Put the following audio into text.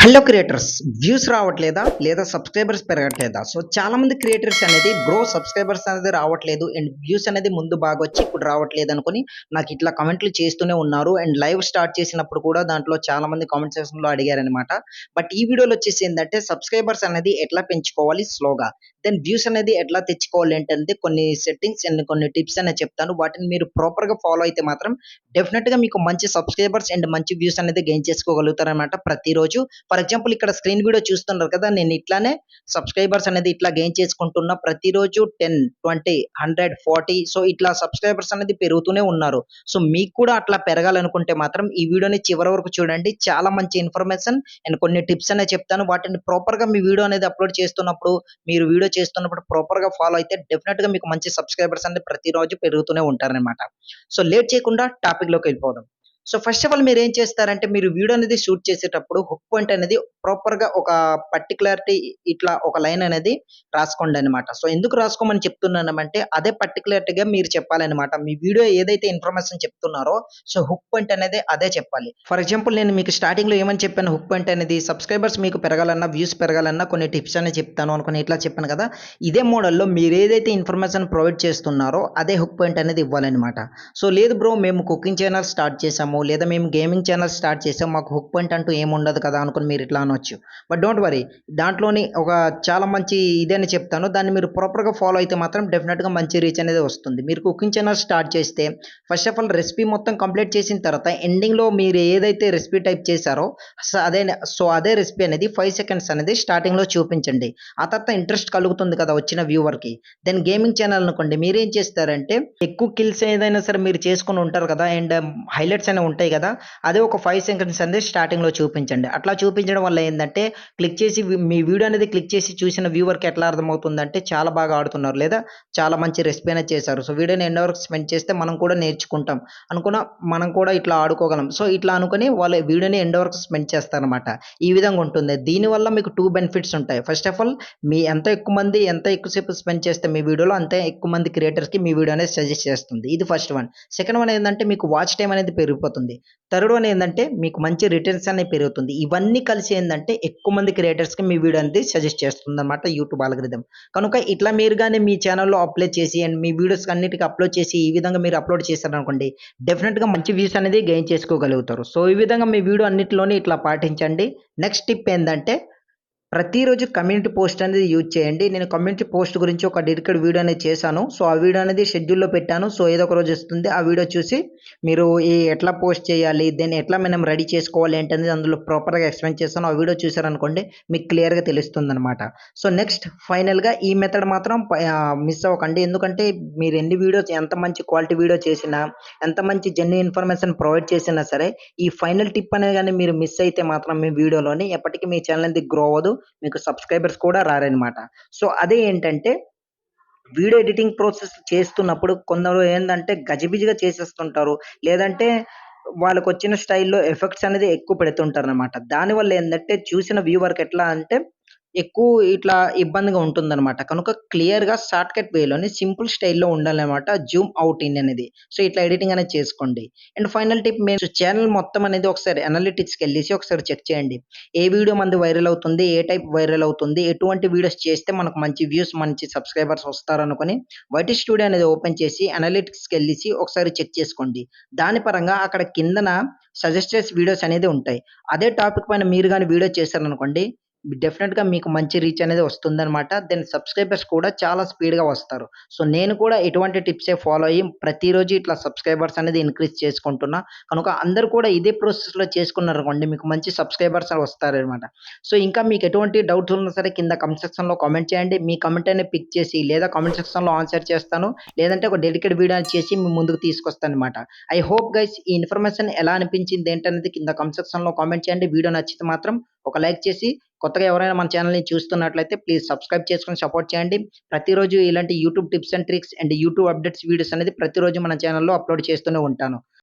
Hello creators views రావట్లేదా? లేదా subscribers పెరగట్లేదా? So చాలామంది క్రియేటర్స్ అనేది సబ్స్క్రైబర్స్ అనేది రావట్లేదు అండ్ వ్యూస్ అనేది ముందు బాగొచ్చి ఇప్పుడు రావట్లేదు అనుకుని నాకు ఇట్లా కామెంట్లు చేస్తూనే ఉన్నారు. అండ్ లైవ్ స్టార్ట్ చేసినప్పుడు కూడా దాంట్లో చాలామంది కామెంట్ సెక్షన్‌లో అడిగారనమాట. బట్ ఈ వీడియోలో వచ్చేసి ఏందంటే సబ్స్క్రైబర్స్ అనేది ఎట్లా పెంచుకోవాలి స్లోగా. దెన్ వ్యూస్ అనేది ఎట్లా తెచ్చుకోవాలి ఏంటంటే కొన్ని సెట్టింగ్స్ అండ్ కొన్ని టిప్స్ అనేది చెప్తాను. వాటిని మీరు ప్రాపర్‌గా ఫాలో అయితే మాత్రం డెఫినిట్‌గా మీకు మంచి సబ్స్క్రైబర్స్ అండ్ మంచి వ్యూస్ అనేది గెయిన్ చేసుకోగలుగుతారనమాట ప్రతిరోజు. ఫర్ ఎగ్జాంపుల్ ఇక్కడ స్క్రీన్ వీడియో చూస్తున్నారు కదా! నేను ఇట్లానే సబ్స్క్రైబర్స్ అనేది ఇట్లా గెయిన్ చేసుకుంటున్నా. ప్రతిరోజు 10, 20, 100, 40 సో ఇట్లా సబ్స్క్రైబర్స్ అనేది పెరుగుతూనే ఉన్నారు. సో మీకు కూడా అట్లా పెరగాలనుకుంటే మాత్రం ఈ వీడియోని చివరి వరకు చూడండి. చాలా మంచి ఇన్ఫర్మేషన్ అండ్ కొన్ని టిప్స్ అనేవి చెప్తాను. వాటిని ప్రాపర్‌గా మీ వీడియో అనేది అప్‌లోడ్ చేస్తున్నప్పుడు, మీరు వీడియో చేస్తున్నప్పుడు ప్రాపర్‌గా ఫాలో అయితే డెఫినిట్‌గా మీకు మంచి సబ్స్క్రైబర్స్ అనేది ప్రతిరోజు పెరుగుతూనే ఉంటారనమాట. సో లేట్ చేయకుండా టాపిక్‌లోకి వెళ్ళిపోదాం. సో ఫస్ట్ ఆఫ్ ఆల్ మీరేం చేస్తారంటే, మీరు వీడియో అనేది షూట్ చేసేటప్పుడు హుక్ పాయింట్ అనేది ప్రాపర్‌గా ఒక పర్టిక్యులారిటీ ఇట్లా ఒక లైన్ అనేది రాసుకోండనమాట. సో ఎందుకు రాసుకోమని చెప్తున్నానంటే, అదే పర్టిక్యులారిటీగా మీరు చెప్పాలనమాట. మీ వీడియో ఏదైతే ఇన్ఫర్మేషన్ చెప్తున్నారో, సో హుక్ పాయింట్ అనేది అదే చెప్పాలి. ఫర్ ఎగ్జాంపుల్ నేను మీకు స్టార్టింగ్‌లో ఏమని చెప్పాను హుక్ పాయింట్ అనేది సబ్స్క్రైబర్స్ మీకు పెరగాలన్నా, వ్యూస్ పెరగాలన్నా కొన్ని టిప్స్ అనేవి చెప్తాను అనుకోని ఇట్లా చెప్పాను కదా! ఇదే మోడల్‌లో మీరేదైతే ఇన్ఫర్మేషన్ ప్రొవైడ్ చేస్తున్నారో, అదే హుక్ పాయింట్ అనేది ఇవ్వాలనమాట. సో లేదు బ్రో మేము కుకింగ్ ఛానల్ స్టార్ట్ చేసాము. లేదా మేము గేమింగ్ ఛానల్ స్టార్ట్ చేసాం. మాకు హుక్ పాయింట్ అంటూ ఏముండదు కదా! అనుకుని మీరు ఇట్లా అనొచ్చు. బట్ డోంట్ వర్రీ దాంట్లోని ఒక చాలా మంచి ఇదని చెప్తాను. దాన్ని మీరు ప్రాపర్‌గా ఫాలో అయితే మాత్రం డెఫినిట్‌గా మంచి రీచ్ అనేది వస్తుంది. మీరు కుకింగ్ ఛానల్ స్టార్ట్ చేస్తే ఫస్ట్ ఆఫ్ ఆల్ రెసిపీ మొత్తం కంప్లీట్ చేసిన తర్వాత ఎండింగ్‌లో మీరు ఏదైతే రెసిపీ టైప్ చేశారో అదే రెసిపీ అనేది 5 సెకండ్స్ అనేది స్టార్టింగ్‌లో చూపించండి. ఆ తర్వాత ఇంట్రెస్ట్ కలుగుతుంది కదా! వచ్చిన వ్యూవర్‌కి. దెన్ గేమింగ్ ఛానల్ అనుకోండి మీరేం చేస్తారంటే ఎక్కువ కిల్స్ ఏదైనా సరే మీరు చేసుకొని ఉంటారు కదా! అండ్ హైలైట్స్ అనేవి ఉంటాయి కదా! అదే ఒక 5 సెకండ్స్ అనేది స్టార్టింగ్‌లో చూపించండి. అట్లా చూపించడం వల్ల ఏందంటే క్లిక్ చేసి మీ వీడియో అనేది క్లిక్ చేసి చూసిన వ్యూవర్‌కి ఎట్లా అర్థమవుతుందంటే చాలా బాగా ఆడుతున్నారు లేదా చాలా మంచి రెసిపీ అనేది చేశారు. సో వీడియోని ఎండ్ వరకు స్పెండ్ చేస్తే మనం కూడా నేర్చుకుంటాం. అనుకున్న మనం కూడా ఇట్లా ఆడుకోగలం. సో ఇట్లా అనుకోని వాళ్ళ వీడియోని ఎండ్ వరకు స్పెండ్ చేస్తారనమాట. ఈ విధంగా ఉంటుంది. దీనివల్ల మీకు 2 బెనిఫిట్స్ ఉంటాయి. ఫస్ట్ ఆఫ్ ఆల్ మీ ఎంత ఎక్కువ సేపు స్పెండ్ చేస్తే మీ వీడియోలో అంతే ఎక్కువ మంది క్రియేటర్స్‌కి మీ వీడియో అనేది సజెస్ట్ చేస్తుంది. ఇది ఫస్ట్ వన్. సెకండ్ వన్ ఏందంటే మీకు వాచ్ టైమ్ అనేది పెరిగిపోతుంది. థర్డ్ వన్ ఏందంటే మీకు మంచి రిటర్న్స్ అనేవి పెరుగుతుంది. ఇవన్నీ కలిసి ఏందంటే ఎక్కువ మంది క్రియేటర్స్‌కి మీ వీడియో అనేది సజెస్ట్ చేస్తుందన్నమాట యూట్యూబ్ ఆల్‌గారిథం. కనుక ఇట్లా మీరు గాని మీ ఛానెల్‌లో అప్లై చేసి అండ్ మీ వీడియోస్ అన్నిటికి అప్‌లోడ్ చేసి ఈ విధంగా మీరు అప్‌లోడ్ చేశారనుకోండి డెఫినిట్‌గా మంచి వ్యూస్ అనేది గెయిన్ చేసుకోగలుగుతారు. సో ఈ విధంగా మీ వీడియో అన్నిటిలోని ఇట్లా పాటించండి. నెక్స్ట్ టిప్ ఏందంటే ప్రతిరోజు కమ్యూనిటీ పోస్ట్ అనేది యూజ్ చేయండి. నేను కమ్యూనిటీ పోస్ట్ గురించి ఒక డెడికేటెడ్ వీడియో అనేది చేశాను. సో, ఆ వీడియో అనేది షెడ్యూల్‌లో పెట్టాను. సో, ఏదో ఒక రోజు వస్తుంది. ఆ వీడియో చూసి మీరు ఎట్లా పోస్ట్ చేయాలి, దీన్ని ఎట్లా మనం రెడీ చేసుకోవాలి ఏంటనేది అందులో ప్రాపర్‌గా ఎక్స్‌ప్లెయిన్ చేశాను. ఆ వీడియో చూసారనుకోండి మీకు క్లియర్‌గా తెలుస్తుందనమాట. సో, నెక్స్ట్ ఫైనల్‌గా ఈ మెథడ్ మాత్రం మిస్ అవ్వకండి. ఎందుకంటే మీరు ఎన్ని వీడియోస్ ఎంత మంచి క్వాలిటీ వీడియో చేసినా, ఎంత మంచి జెన్యూన్ ఇన్ఫర్మేషన్ ప్రొవైడ్ చేసినా సరే, ఈ ఫైనల్ టిప్ అనేది గాని మీరు మిస్ అయితే మాత్రం మీ వీడియోలోని ఎప్పటికి మీ ఛానల్ అనేది గ్రో అవ్వదు. మీకు సబ్స్క్రైబర్స్ కూడా రారనమాట. సో, అదే ఏంటంటే వీడియో ఎడిటింగ్ ప్రాసెస్ చేస్తున్నప్పుడు కొందరు ఏందంటే గజిబిజిగా చేసేస్తుంటారు. లేదంటే వాళ్ళకొచ్చిన స్టైల్‌లో ఎఫెక్ట్స్ అనేది ఎక్కువ పెడుతుంటారనమాట. దానివల్ల ఏందంటే చూసిన వ్యూవర్‌కి ఎట్లా అంటే ఎక్కువ ఇట్లా ఇబ్బందిగా ఉంటుందనమాట. కనుక క్లియర్‌గా షార్ట్‌కట్ వేలోని సింపుల్ స్టైల్‌లో ఉండాలనమాట. జూమ్ ఔట్ ఇన్ అనేది. సో, ఇట్లా ఎడిటింగ్ అనేది చేసుకోండి. అండ్ ఫైనల్ టిప్ మీరు ఛానెల్ మొత్తం అనేది ఒకసారి అనలిటిక్స్‌కెళ్ళేసి ఒకసారి చెక్ చేయండి. ఏ వీడియో మనది వైరల్ అవుతుంది? ఏ టైప్ వైరల్ అవుతుంది? ఎటువంటి వీడియోస్ చేస్తే మనకు మంచి వ్యూస్, మంచి సబ్స్క్రైబర్స్ వస్తారనుకోని వైటీ స్టూడియో అనేది ఓపెన్ చేసి అనలిటిక్స్‌కెళ్ళేసి ఒకసారి చెక్ చేసుకోండి. దాని పరంగా అక్కడ కిందన సజెస్టెడ్ వీడియోస్ అనేది ఉంటాయి. అదే టాపిక్ పైన మీరు గాని వీడియో చేశారనుకోండి డెఫినిట్‌గా మీకు మంచి రీచ్ అనేది వస్తుందనమాట. దెన్ సబ్స్క్రైబర్స్ కూడా చాలా స్పీడ్‌గా వస్తారు. సో, నేను కూడా ఇటువంటి టిప్సే ఫాలో అయ్యి ప్రతిరోజు ఇట్లా సబ్స్క్రైబర్స్ అనేది ఇంక్రీజ్ చేసుకుంటున్నా. కనుక అందరూ కూడా ఇదే ప్రాసెస్‌లో చేసుకున్నారనుకోండి మీకు మంచి సబ్స్క్రైబర్స్ వస్తారనమాట. సో, ఇంకా మీకు ఎటువంటి డౌట్స్ ఉన్నా సరే కింద కామెంట్ సెక్షన్‌లో కామెంట్ చేయండి. మీ కామెంట్ అనేది పిక్ చేసి లేదా కామెంట్ సెక్షన్‌లో ఆన్సర్ చేస్తాను. లేదంటే ఒక డెడికేటెడ్ వీడియో చేసి మీ ముందుకు తీసుకొస్తాననమాట. ఐ హోప్ గైస్ ఈ ఇన్ఫర్మేషన్ ఎలా అనిపించింది ఏంటనేది కింద కామెంట్ సెక్షన్‌లో కామెంట్ చేయండి. వీడియో నచ్చితే మాత్రం ఒక లైక్ చేసి కొత్తగా ఎవరైనా మన ఛానెల్‌ని చూస్తున్నట్లయితే ప్లీజ్ సబ్స్క్రైబ్ చేసుకొని సపోర్ట్ చేయండి. ప్రతిరోజు ఇలాంటి YouTube tips and tricks and YouTube updates videos అనేది ప్రతిరోజు మన ఛానెల్‌లో అప్‌లోడ్ చేస్తూనే ఉంటాను.